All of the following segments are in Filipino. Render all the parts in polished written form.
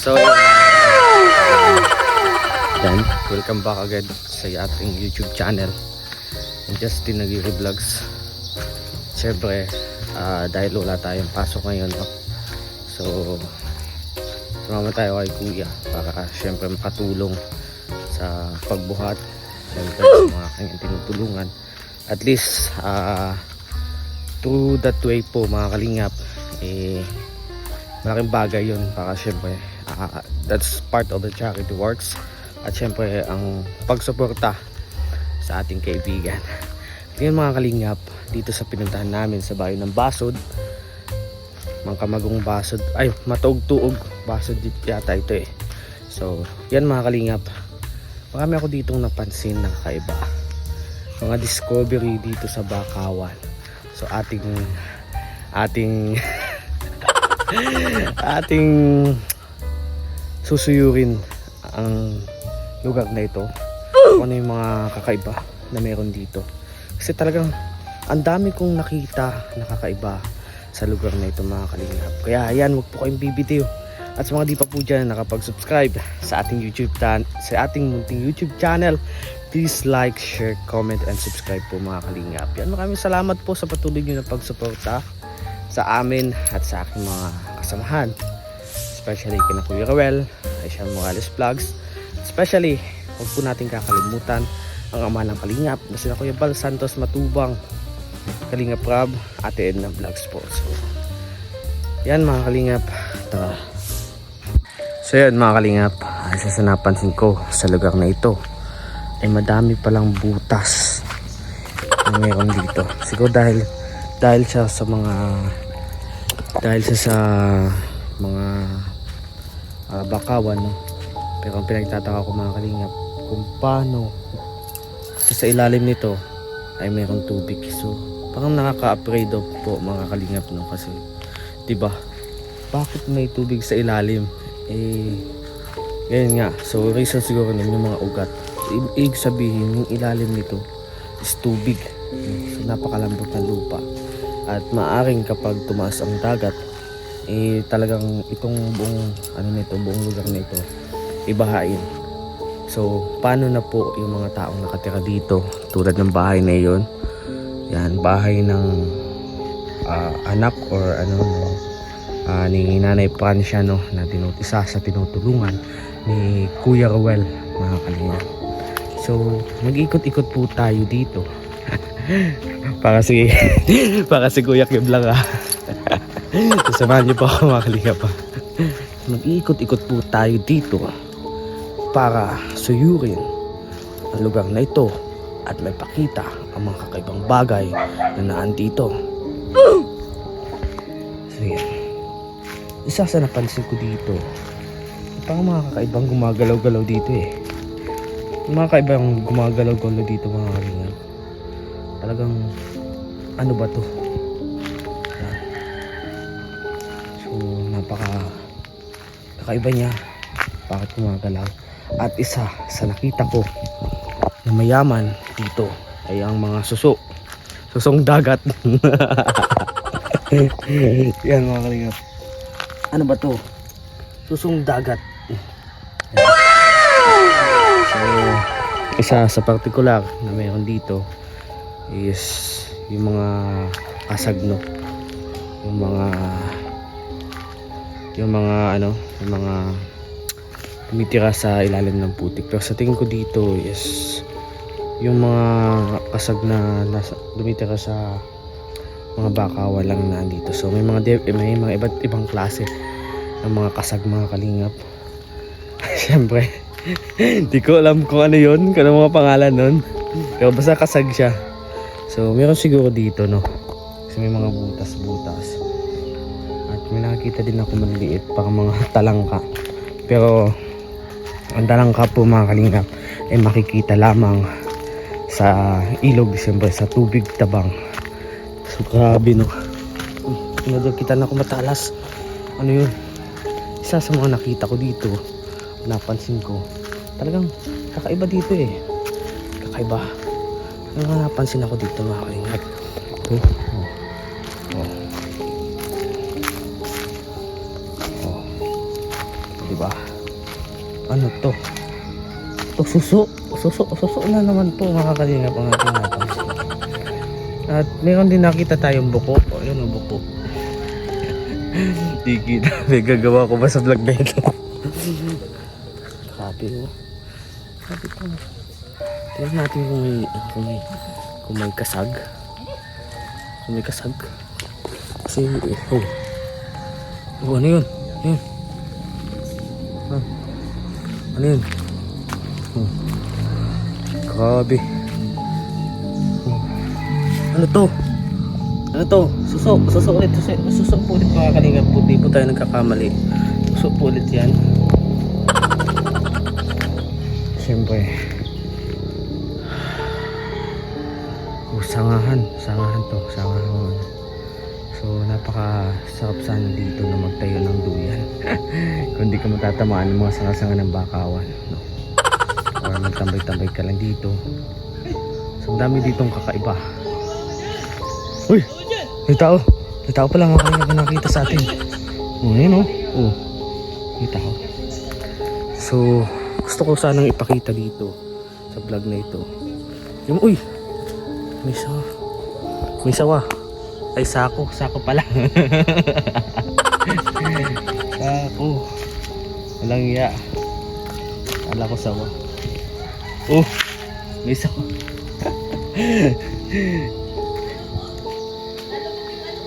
So, then, welcome back agad sa ating YouTube channel. And Justin Nagiri-Vlogs. Siyempre, dahil wala tayong pasok ngayon, no? So, sumama tayo kay Kuya para siyempre makatulong sa pagbuhat. Siyempre, sa mga kanyang tinutulungan. At least, through that way po mga kalingap, malaking bagay yun para siyempre that's part of the charity works at siyempre ang pagsuporta sa ating kaibigan. Ngayon mga kalingap, dito sa pinuntahan namin sa bayan ng Basod, Mangkamagong Basod, ay Matuog-Tuog Basod yata ito eh. So yan mga kalingap, marami ako ditong napansin ng kaiba, mga discovery dito sa Bakawan. So ating susuyurin ang lugar na ito, kung ano yung mga kakaiba na meron dito. Kasi talagang ang dami kong nakita na kakaiba sa lugar na ito mga kalingap. Kaya ayan, huwag po kayong bibitiw. At sa mga di pa po dyan nakapag-subscribe sa ating munting YouTube channel, please like, share, comment, and subscribe po mga kalingap. Yan, maraming salamat po sa patuloy nyo na pagsuporta sa amin at sa aking mga kasamahan, especially kina Kuya Rowel, Aisha Morales Vlogs. Especially, huwag po natin kakalimutan ang ama ng kalingap na sila Kuya Bal Santos Matubang, Kalingap Rob, Ate Edna Vlogs po. So yan mga kalingap, tara. So yan mga kalingap, isa sa napansin ko sa lugar na ito ay madami palang butas na meron dito. Siguro dahil siya sa mga bakawan, no? Pero ang pinagtataka ko mga kalingap, kung paano kasi sa ilalim nito ay mayroong tubig. So parang nakaka-afraid of po mga kalingap, no? Kasi 'di ba, bakit may tubig sa ilalim? Ngayon nga, so reason siguro nun yung mga ugat. Ibig sabihin yung ilalim nito is tubig. So napakalambot ng lupa. At maaring kapag tumaas ang dagat, talagang itong buong lugar na ito ibahain. So paano na po yung mga taong nakatira dito, tulad ng bahay na iyon? Yan, bahay ng anak or ni Nanay Francia, no, na isa sa tinutulungan ni Kuya Rowel mga kalingap. So mag-ikot-ikot po tayo dito para si Kuya Kim lang sasamahan niyo po ako mga kalingap. Mag-iikot-ikot po tayo dito para suyurin ang lugar na ito at may pakita ang mga kakaibang bagay na naandito. So yan, isa sa napansin ko dito, parang mga kakaibang gumagalaw-galaw dito eh. Mga kakaibang gumagalaw-galaw dito mga kalingap. Talagang ano ba to? Yan. So kakaiba niya, bakit gumagalaw. At isa sa nakita ko na mayaman dito ay ang mga susong dagat. Yan mga kalingap, ano ba to? Susong dagat. So isa sa partikular na mayroon dito is yung mga kasagno, yung mga tumitira sa ilalim ng putik. Pero sa tingin ko dito is yung mga kasag na tumitira sa mga bakawan lang na andito. So may mga iba't ibang klase ng mga kasag mga kalingap. Siyempre hindi ko alam kung ano yun, kung ano mga pangalan nun, pero basta kasag siya. So meron siguro dito, no, kasi may mga butas at may nakikita din ako maliliit, parang mga talangka. Pero ang talangka po mga kalingap ay makikita lamang sa ilog, siyempre sa tubig tabang. So grabe, no, kita na ako matalas. Ano yun, isa sa mga nakita ko dito, napansin ko, talagang kakaiba dito eh. Kakaiba. Napansin ako dito mga kalingap. kakaiba. Ano to? Ito suso. Suso na naman po mga kalingap ang ating napansin. At meron din nakita tayong buko. Ayun o, buko. Di kita. May gagawa ko ba sa vlog na ito? Grabe o. Grabe po. Tignan natin kung may kasag. Kung may kasag. Kasi, ano yun? Ayun. Ano yun? Grabe. Ano to? Ano to? Suso ulit. Suso po ulit mga kalingap po. Di po tayo nagkakamali. Suso po ulit yan. Siyempre. Sangahan to. Sangahan. So napaka-sarap sana dito na magtayo ng duyan. Kung di ka matatamaan ng mga sanga-sanga ng bakawan, no? Or magtambay-tambay ka lang dito. So dami ditong kakaiba. Uy! May tao pala mga kanina ba nakita sa atin. Yun o. May tao. So gusto ko sanang ipakita dito sa vlog na ito yung may sawa. Ay, sako pala. Sako. Walang iya. Kala ko sawa. May sawa.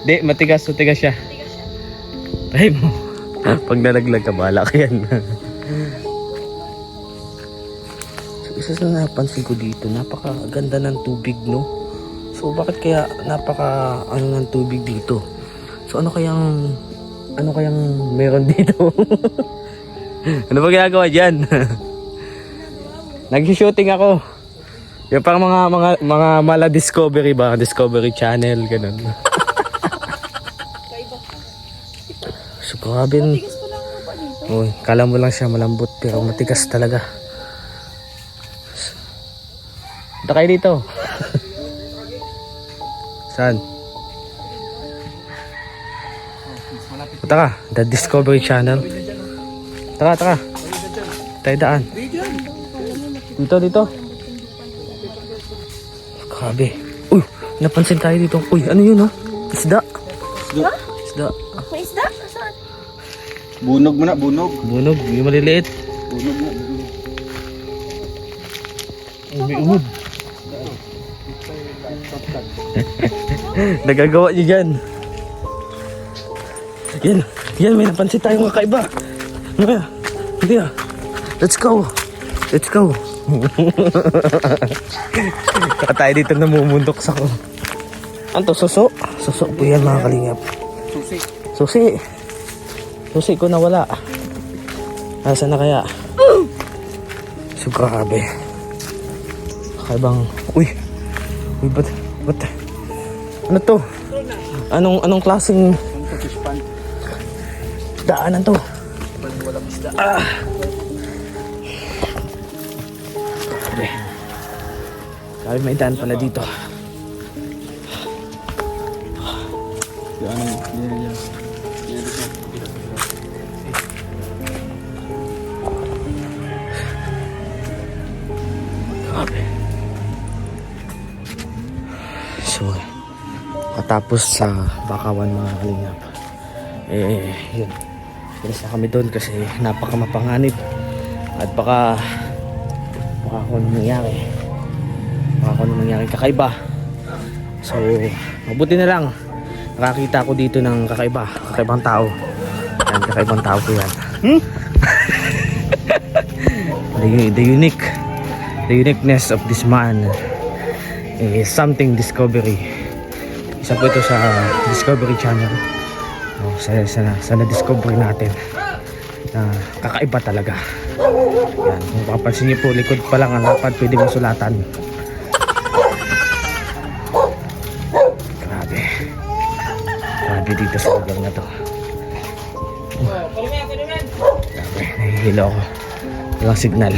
Di, matigas siya. Try mo. Pag nalaglag ka, bahala ka yan. So, isa sa napansin ko dito, napakaganda ng tubig, no? So bakit kaya napaka ng tubig dito? So ano kayang meron dito? Ano ba ginagawa diyan? Nag-shooting ako. Yung parang mga mala Discovery ba, Discovery Channel ganun. So grabe. Uy, kala mo lang siya malambot pero matigas talaga. Punta kayo dito. Saan? Punta ka, The Discovery Channel. Taka. Tayo daan. Dito. Grabe. Uy, napansin tayo dito. Uy, ano yun oh? Isda. May isda? Saan? Bunog, Yung maliliit. Bunog. Ay, may umod. Nagagawa niyo dyan. Yan, may napansin tayong kakaiba. Hindi. Let's go. Saka tayo dito namumundok sa ko. Ano to? Suso po yan mga kalingap. Susi ko nawala. Nasaan na kaya? So grabe. Kakaibang. Uy, ba't? Ano to? Anong klaseng daanan to? Grabe, may daan pala dito. Grabe. So katapos sa Bakawan mga kalingap, yun, pinis na kami doon kasi napakamapanganib at baka kung anong nangyari kakaiba. So mabuti na lang nakakita ko dito ng kakaibang tao. Yan, kakaibang tao ko yan. The uniqueness of this man is something discovery. Isa po ito sa Discovery Channel. Sa na-discover natin na kakaiba talaga. Yan, kung papansin niyo po, likod pa lang ang lapad, pwede mong sulatan. Grabe dito sa lugar na to. Grabe, nahihilo ako. Walang signal.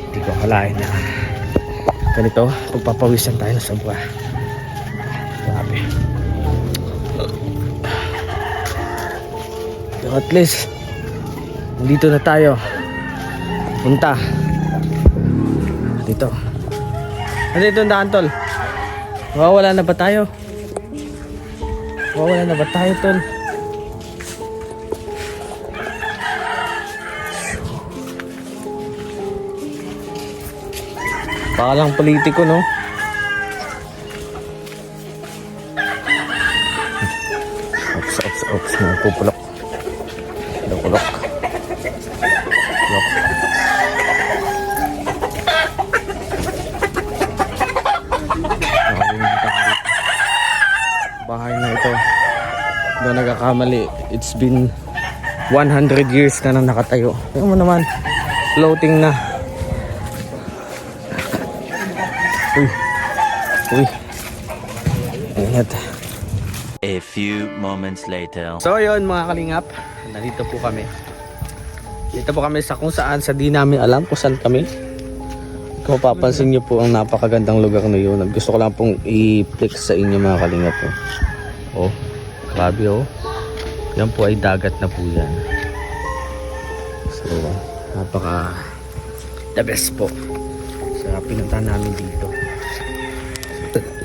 Hindi ko akalain na ganito, pagpapawisan tayo na sobra. Grabe. Pero at least Nandito na tayo. Punta. Dito. Nandito ang daan, tol. Mawawala na ba tayo? Mawawala na ba tayo, tol? Pakalang politiko, no? Ops, pupulok. Pulok. Bahay na ito. Doon nagkakamali. It's been 100 years na nakatayo. Tingnan mo naman. Floating na. Uy. Ingat. A few moments later. So yun mga kalingap, nandito po kami. Dito po kami sa kung saan, sa di namin alam kung saan kami. Kung mapapansin nyo po ang napakagandang lugar na yun. Gusto ko lang pong i-flex sa inyo mga kalingap po. Oh, grabe oh. Yan po ay dagat na po yan. So, napaka the best po. Sa pinunta namin dito.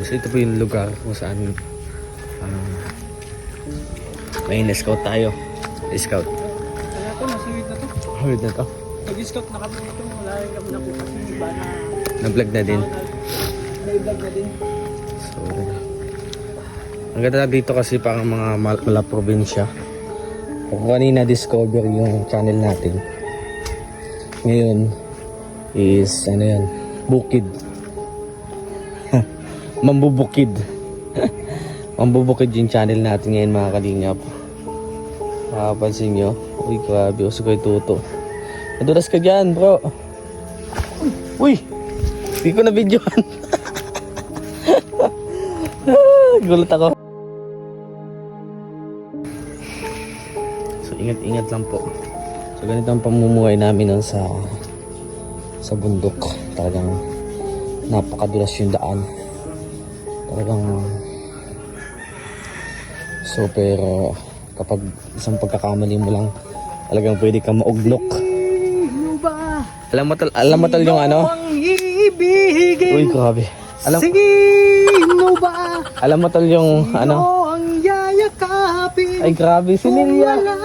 So ito po yung lugar kung saan may in-scout tayo. Scout. Kaya ito, nasiwid na to. Hard na to. Nag-scout na kami ito. Wala rin kami na po kasi iba na... Na-vlog na din. Na-vlog na din. So, ang ganda dito kasi parang mga mala probinsya. Kung kanina discover yung channel natin. Ngayon is ano yan, bukid. Mambubukid. Mambubukid yung channel natin ngayon mga kalingap. Makapansin nyo. Uy, grabe. Uso ko tuto. Nadulas ka dyan, bro. Uy! Hindi ko na videoan. Gulat ako. So, ingat-ingat lang po. So, ganito ang pamumuhay namin nun sa bundok. Talagang napakadulas yung daan. Talagang super kapag isang pagkakamali mo lang talagang pwede kang mauglok. Alam mo tol yung ano? Uy, grabe. Sino ba? Alam mo tol yung ano? Ang yayakapin. Ay, grabe si Lilia. Wala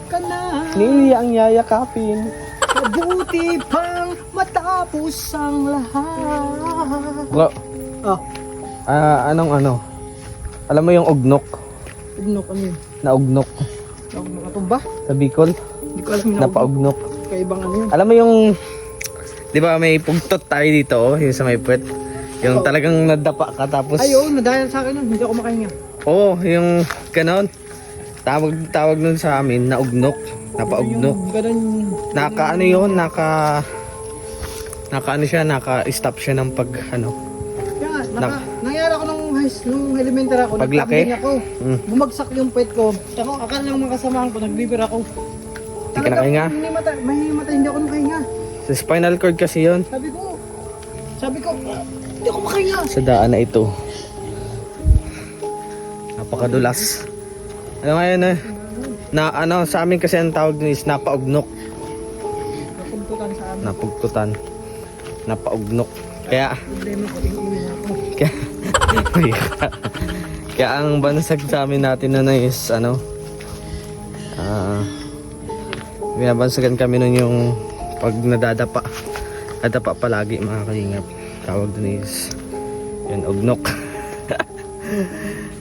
ka na. Lilia ang yayakapin. Mabuti pang matapos ang lahat. Bro, Oh, anong ano? Alam mo yung ugnok? ugnok ano yun? Naugnok Nakatumba? sa Bicol? Hindi ko alam yung Napaugnok. kaibang ano yun. Alam mo yung, di ba may pugtot tayo dito, oh, yung sa may puwet? Yung talagang nadapa ka tapos... Ay, oo, nadahil sa akin nun. Hindi ako makahinga. Oo, yung ganon. Tawag nun sa amin, naugnok. Napaugnok. Yung ganun. Naka ano yun, naka ano siya, naka-stop siya ng pag ano. Kaya, nangyari ako nung elementary ako. Paglaki? nagpakinggan ako. Bumagsak yung pet ko. Ako, akala ng mga kasamahan ko, nagbibir ako. Hindi ka nakahinga? May mata, hindi ako nakahinga. Sa spinal cord kasi yun. Sabi ko, hindi ako makahinga. Sa daan na ito. Napakadulas. Ano ngayon na ano sa amin kasi ang tawag din is napaugnok. Napugtutan sa amin. Napugtutan. Napaugnok. Kaya Problema ko, tingin ako. kaya ang bansag sa amin natin na is ano binabansagan kami nun yung pag nadadapa palagi mga kalingap. Tawag dun is yun, ugnok.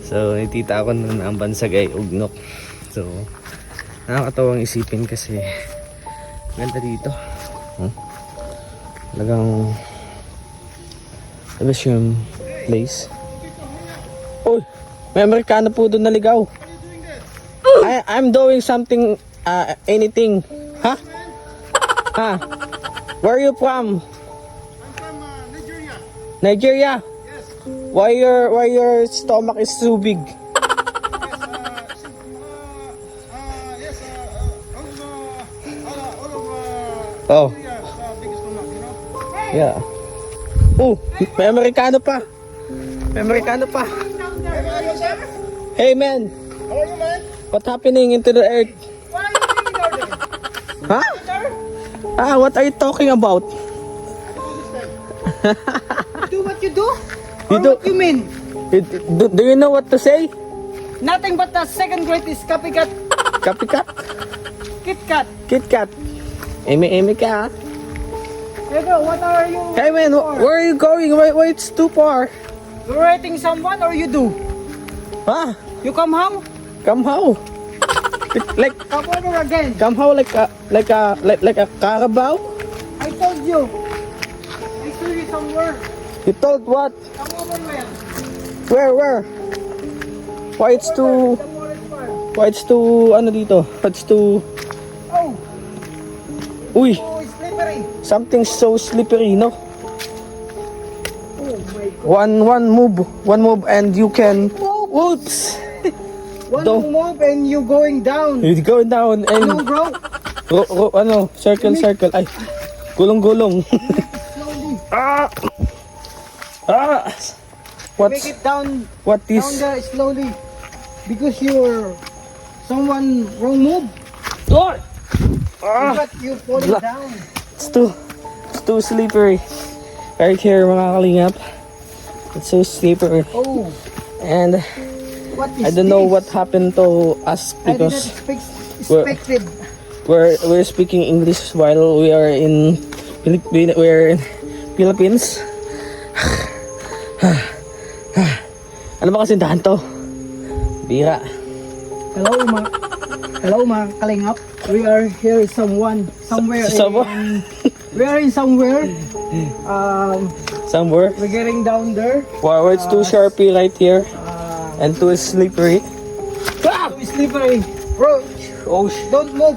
So itita ako nun ang bansag ay ugnok. So nakakatawang isipin kasi ganda dito. Talagang labas yung place. Oh, may Amerikano po doon naligaw. I'm doing something, anything. Huh? Huh? Where are you from? I'm from Nigeria. Nigeria? Yes. Why your stomach is so big? Yes. Oh, Nigeria is the biggest stomach, you know? yeah. Oh, may Amerikano pa. May Amerikano pa. Hey, how are you, sir? Hey man, How are you, man? what happening into the earth? Why are you doing there? What are you talking about? Do what you do? You Or do- what you mean? Do you know what to say? Nothing but the second greatest copycat, Copycat? KitKat. KitKat? Eme ka, ha? Hey bro, what are you? Hey man, where are you going? Why it's too far? You rating someone or you do? Huh? You come home? Come how? Like Come over again. come how like a Carabao? I told you. I saw you somewhere. You told what? Come over where? Where? Why it's too The forest farm. Why it's too ano dito? It's too Oh, Uy, oh, it's slippery. something so slippery, no? Oh my God. One move and you can whoops. One Don't- move and you going down. You go down No and bro. circle. Ay, gulong. Slowly. Ah! Make What's it down. what Down is? there slowly. Because you're someone wrong move. Oh! Ah! But you falling Blah. down. It's too slippery. Right here, mga kalingap. It's so slippery. Oh, And what is I don't know this? what happened to us I didn't because expect it. we're speaking English while we are in Philippines. Ano ba kasi dahan to? Bira. Hello mga kalingap. We are here somewhere. We are in somewhere. Somewhere. We're getting down there. Wow, it's too sharpy right here and too slippery. Too slippery. Bro, Oh, don't move.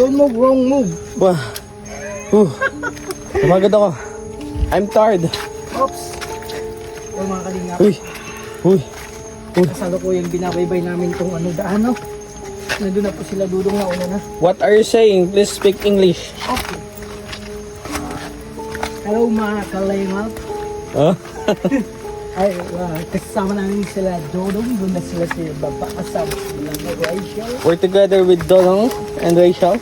Don't move, wrong move. wow. Lumagad ako. I'm tired. Oops. Oh mga kalingap. Uy. Kasalukuyang binabaybay namin tong daan, no? Nandun na po sila dudong na una na. What are you saying? Please speak English. Okay. Hello mga kalingap. Huh? Ay, kasama namin sila Dodong. Doon na sila sa baba. Kasama sila na Rachel, We're together with Donald and Rachel.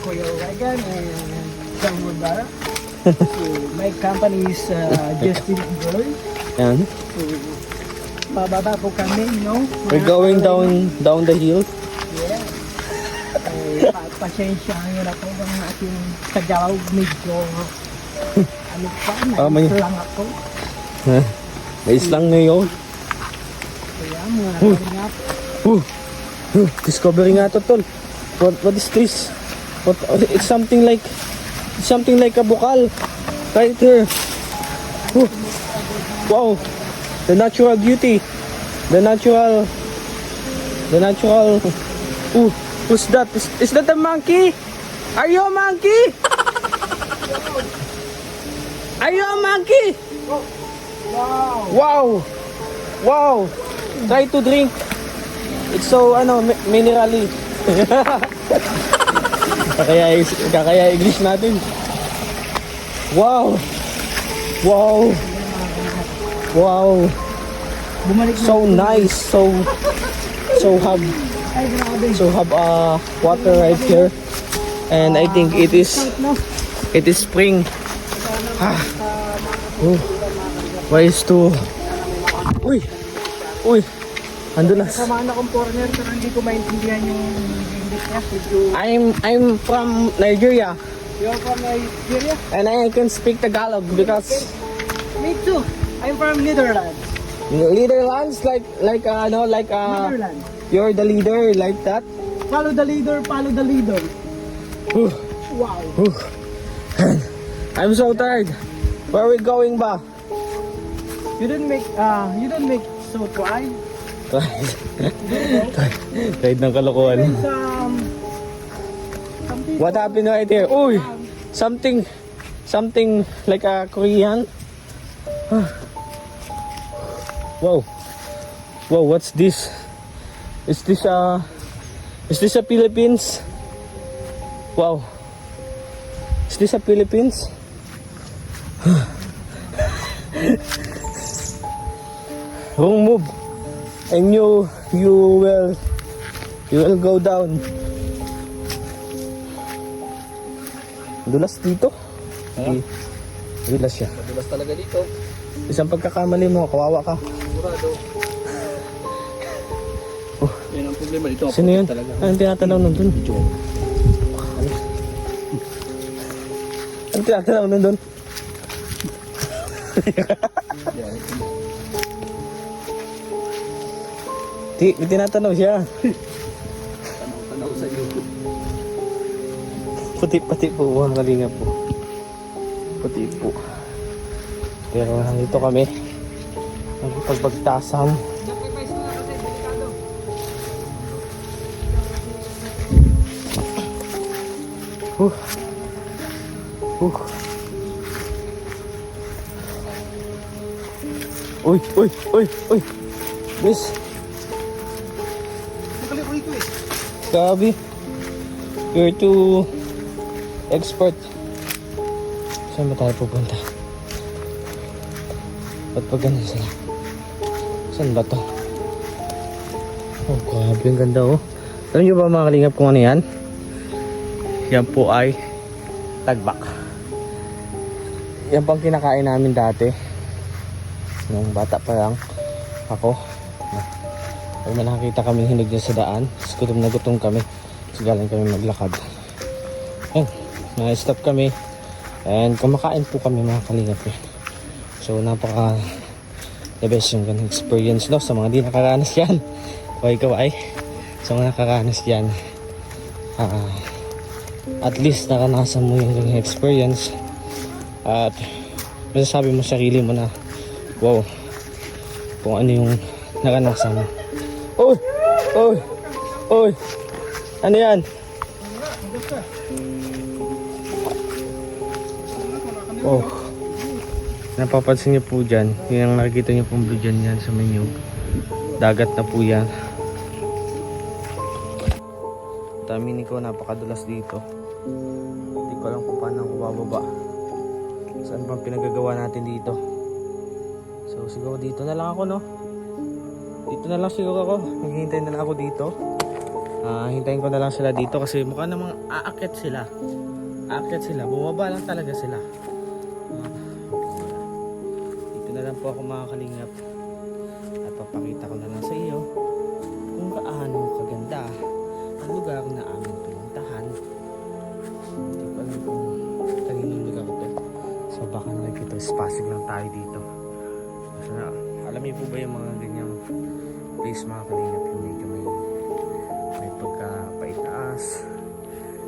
Kuya Regan, and John Mudara. So, my company is Justin Boy. Yan. So, bababa po kami, no? We're going down the hill. Yeah. Pasensya nyo na po ang ating kagalaw. Medyo, ano pa, may- lang ako. Huh? May islang ngayon. Kaya mga kalingap. Discovery nga to, tol. What is this? It's something like a bukal right here. Wow, the natural beauty, the natural. Who's that? Is that a monkey? Are you a monkey? Are you a monkey? Wow. Try to drink. It's so minerally. Kakaya English natin. Wow. Bumalik na. So nice. So have water right here. And I think it is spring. Why is too? Uy. Andun na. Samaan akong foreigner pero hindi ko maintindihan yung English niya. Medyo, I'm from Nigeria you're from Nigeria? and I can speak Tagalog because Me too. I'm from Netherlands. Netherlands like Netherlands. you're the leader like that. Follow the leader, follow the leader. Whew. Wow. I'm so tired. Where are we going ba? You don't make so try. Kahit ng kalokohan. There's some people, What happened right here? Uy! Something like a Korean. Wow, what's this? Is this a Philippines? Wow. Is this a Philippines? Wrong move. And you will go down. Dulas dito. Ha? Dulas siya. Madulas talaga dito. Isang pagkakamali mo, kawawa ka. Sigurado. Yan ang problema dito. Sino yun? Talaga. Anong tinatanaw nun dun? Anong tinatanaw nun dun? Yan. May tinatanaw siya. Tanaw sa iyo. Puti-pati po, mga kalingap po. Puti po. Pero nandito kami. Nagpagbagtasan. Uy, uy, uy, uy. Miss. Grabe. You're too expert. Saan ba tayo pupunta? Ba't pa ganun sila? Saan ba to? Oh, grabe. Ang ganda oh. Alam nyo ba mga kalingap kung ano yan? Yan po ay tagbak. Yan pang kinakain namin dati. Nung bata pa lang ako. Pag may nakakita kaming hinog dyan sa daan, gutom na gutom kami. So galing kami maglakad. Ayun, na-stop kami. And kumakain po kami mga kalingap. So napaka the best yung ganang experience no, sa mga di nakaranas yan. Kaway-kaway. Sa mga nakaranas yan. At least naranasan mo yung ganang experience. At masasabi mo sa sarili mo na wow, kung ano yung naranasan mo. Oy! Oy! Oy! Ano yan? Oh. Napapansin niyo po dyan. Yung nakikita niyo pong blue dyan yan sa menu. Dagat na po yan. Tamini ko, napakadulas dito. Hindi ko alam kung paano ako bababa. Saan bang pinagagawa natin dito? So siguro dito na lang ako no. Dito na lang siguro ako. Maghihintay na lang ako dito. Hintayin ko na lang sila dito kasi mukha namang aakyat sila. Aakyat sila. Bumaba lang talaga sila. Dito na lang po ako mga kalingap. At papakita ko na lang sa iyo kung gaano kaganda ang lugar na aming pinuntahan. Hindi ko alam kung kaninong lugar ito. So baka nakikita spasig lang tayo dito. So, alam niyo po ba yung mga ganyang place mga kalingap, yung medyo may pagka-paitaas.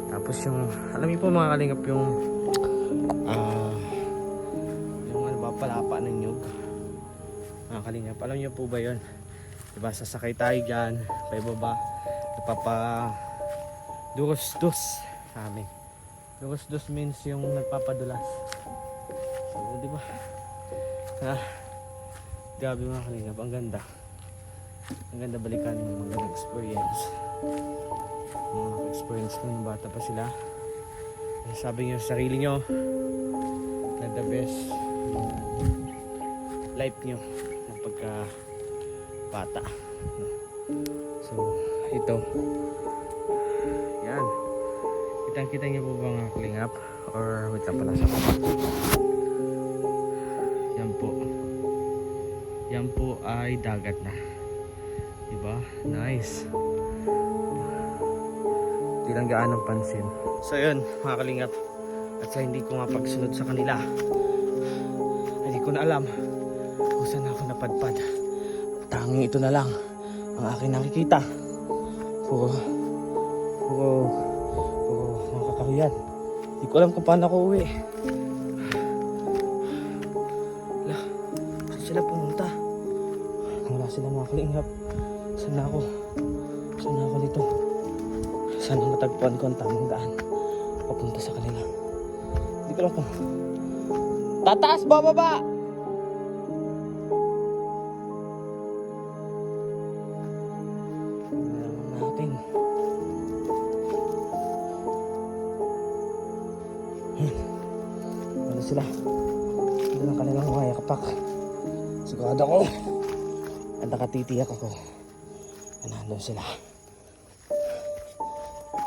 Tapos yung, alam niyo po mga kalingap, yung ano ba, palapa ng nyug. Mga kalingap, alam niyo po ba yun? Diba, sasakay tayo dyan, paibaba, durus-dus sa amin. Durus-dus means yung nagpapadulas. So, diba? Grabe mga kalingap, ang ganda. Ang ganda balikan yung mga experience. Mga experience ko nung bata pa sila. Sabi nyo sa sarili nyo na the best life nyo ng pagka bata. So, ito. Yan. Kitang-kita nyo po ba mga kalingap? Or wait lang pala sa baba. Yan po. Yan po ay dagat na. Diba? Nice. Di lang gaanong pansin. So yun mga kalingap. At sa hindi ko nga pagsunod sa kanila, hindi ko na alam kung saan ako napadpad. Tanging ito na lang ang aking nakikita. Puro mga kakahuyan. Hindi ko alam kung paano ako uwi. Saan sila pumunta? Wala sila mga kalingap. Saan ako dito? Sana matagpuan ko ang tamang daan papunta sa kanila. Hindi ko alam kung tataas, bababa! Tingnan natin. Ano sila? Ito ang kanilang mga yakapak. Sigurado ako at nakatitiyak ako na nandun sila.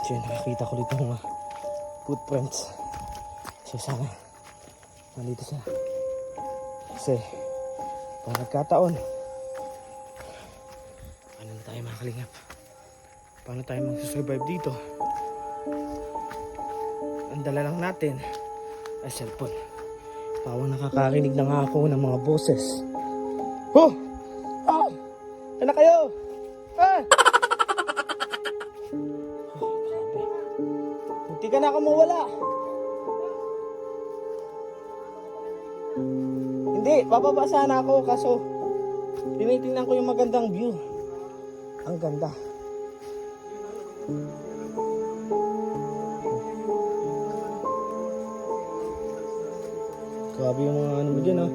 So yun, nakakita ko dito mga footprints. So sana, nandito siya. Kasi, kung nagkataon, paano na tayo mga kalingap? Paano tayo magsusurvive dito? Ang dala lang natin ay cellphone. Pawang nakakarinig na nga ako ng mga boses. Oh! Oh! Ano na kayo? Ah! Oh, grabe. Munti ka na ako mawala. Hindi, bababa sana ako kaso tinitingnan ko yung magandang view. Ang ganda. Grabe yung mga ano mo dyan, ah.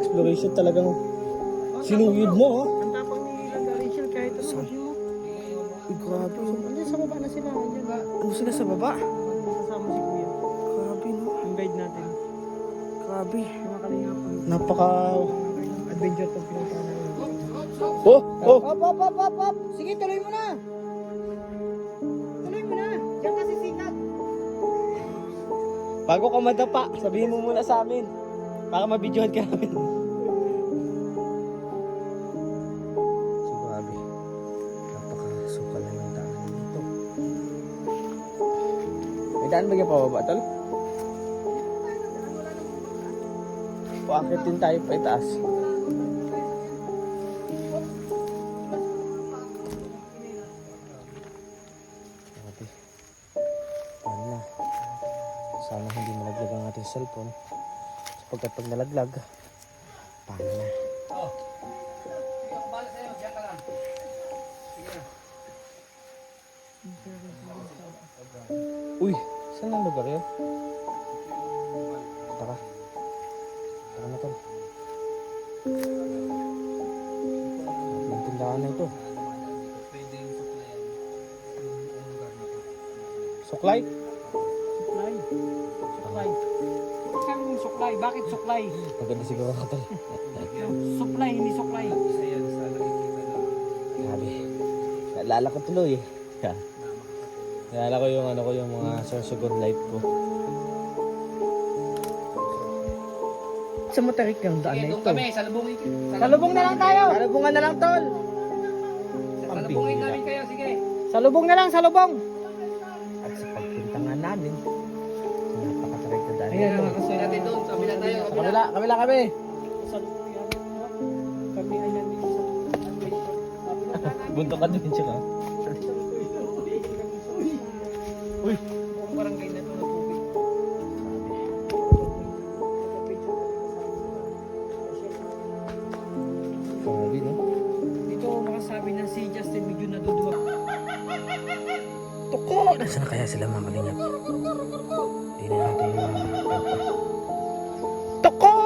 Exploration talagang sinuyod mo, ah. Ang tapang ni Rachel kahit ano kasi mo. Ay, grabe. Hindi, sa baba na sila. Andiyan ba? Ano sila sa baba? Kasama si Kuya. Grabe, no? Yung guide natin. Grabe. Mga kalingapon. Napaka... Adventure tong pinunta namin. Oh! Oh! Op! Sige, tuloy mo na! Tuloy mo na! Diyan kasi sikat! Bago ka madapa, sabihin mo muna sa amin. Para mabidyohan ka namin. So, grabe. Napakasukal na ng daan dito. May daan ba yung pababa, tol? Paakit din tayo pa itaas. Grabe. Paano na? Sana hindi malaglag ang ating cellphone. Sapagkat pag nalaglag, paano na? Uy, saan ang lugar yun? Tara. Tara na tol. Yung tindahan na ito. Suklay? Suklay. Suklay. Saan yung suklay? Bakit suklay? Maganda siguro ako tol. Suklay, hindi suklay. Grabe. Naalala ko tuloy eh. Naalala ko yung yung mga Sorsogon life ko. Sa matarik yung daan na ito. salubungin. Salubong na lang tayo! Salubungan na lang tol! Salubungin namin kayo, sige. Salubong na lang, salubong! At sa pagpunta nga namin, napakatarik na daan na ito. Kasi natin doon, kabila tayo. Sa kabila kami! Kami ay nandito sa... Bunto ka din siya. Uy! Buong barangay na ito na tubig. Grabe no? Dito makasabi ng si Justin medyo naduduwa. Tuko! Nasaan na kaya sila mga kalingap? Hindi na natin yung Tuko!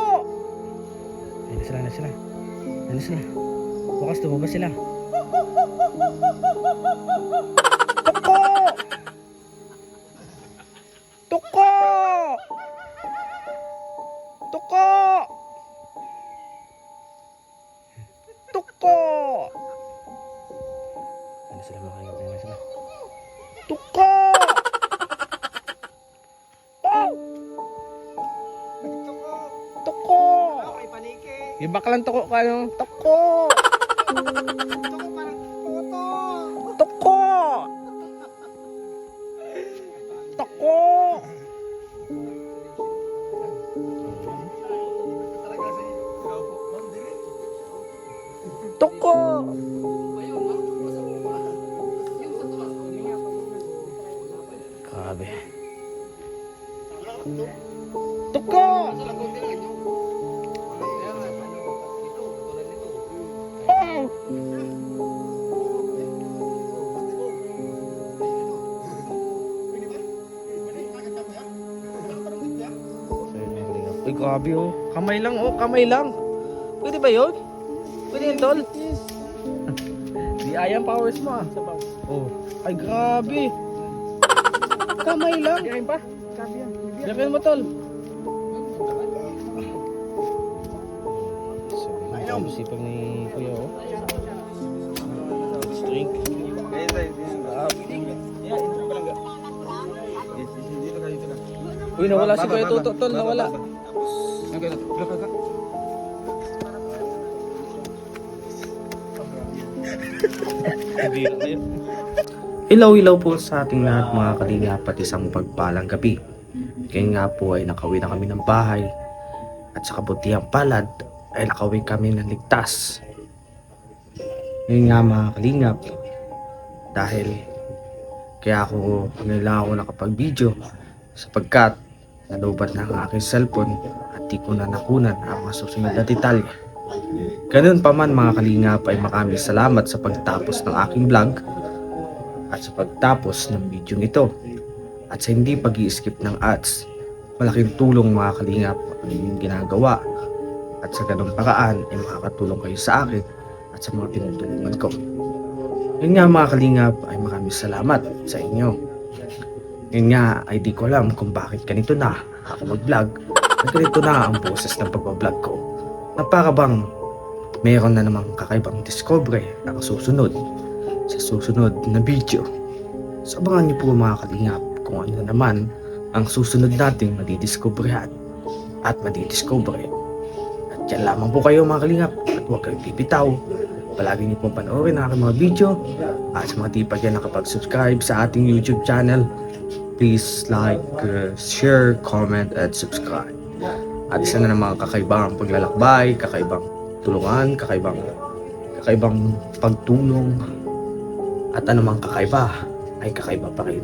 Ayun na sila. Ayun na sila. Bukas lumabas sila. Tuko! Tuko! Tuko! Tuko! Ayun na sila mga kalingap. Ayun na sila. Tuko! Oh! Tuko! May paniki. Yung baklang tuko ka no? Tuko! Ito ko parang puto. Tuko! Tuko! Tuko! Grabe. Tuko! Oh! Uy, grabe oh. Kamay lang oh, kamay lang. Pwede ba yun? Pwede yun, tol? Di ayang powers mo ah. Oh. Ay, grabe. Kamay lang. Kain pa? Sabi yan. Yakin mo, tol. Ang sipag ni Kuya oh. Drink. Uy, nawala si Kuya Toto, tol, nawala. Ilaw-ilaw po sa ating lahat mga kalingap at isang pagpalang gabi. Kaya nga po ay nakauwi na kami ng bahay at sa kabutihang palad ay nakauwi kami ng ligtas. Ngayon nga mga kalingap, dahil kaya ako ngayon lang ako nakapag-video sapagkat nalubat na ang aking cellphone at di ko na nakunan ang mga susunod na detalye. Ganun pa man mga kalingap ay maraming salamat sa pagtapos ng aking vlog at sa pagtapos ng video ito at sa hindi pag-i-skip ng ads. Malaking tulong mga kalingap ang inyong ginagawa at sa ganung paraan ay makakatulong kayo sa akin at sa mga tinutulungan ko. Yun nga mga kalingap ay maraming salamat sa inyo. Yun nga ay di ko alam kung bakit ganito na ako mag-vlog at ganito na ang boses ng pagbablog ko na para bang mayroon na namang kakaibang discovery ang susunod sa susunod na video. So abangan niyo po mga kalingap kung ano naman ang susunod nating madidiscoveryhan at madidiscovery. At yan lamang po kayo mga kalingap at huwag kayong bibitaw. Palagi niyo po panoorin ang aking mga video at sa mga di pa dyan nakapag-subscribe sa ating YouTube channel, please like, share, comment, and subscribe. At isa na namang kakaibang paglalakbay, kakaibang tulungan, kakaibang pagtulong at anumang kakaiba ay kakaiba pa rin.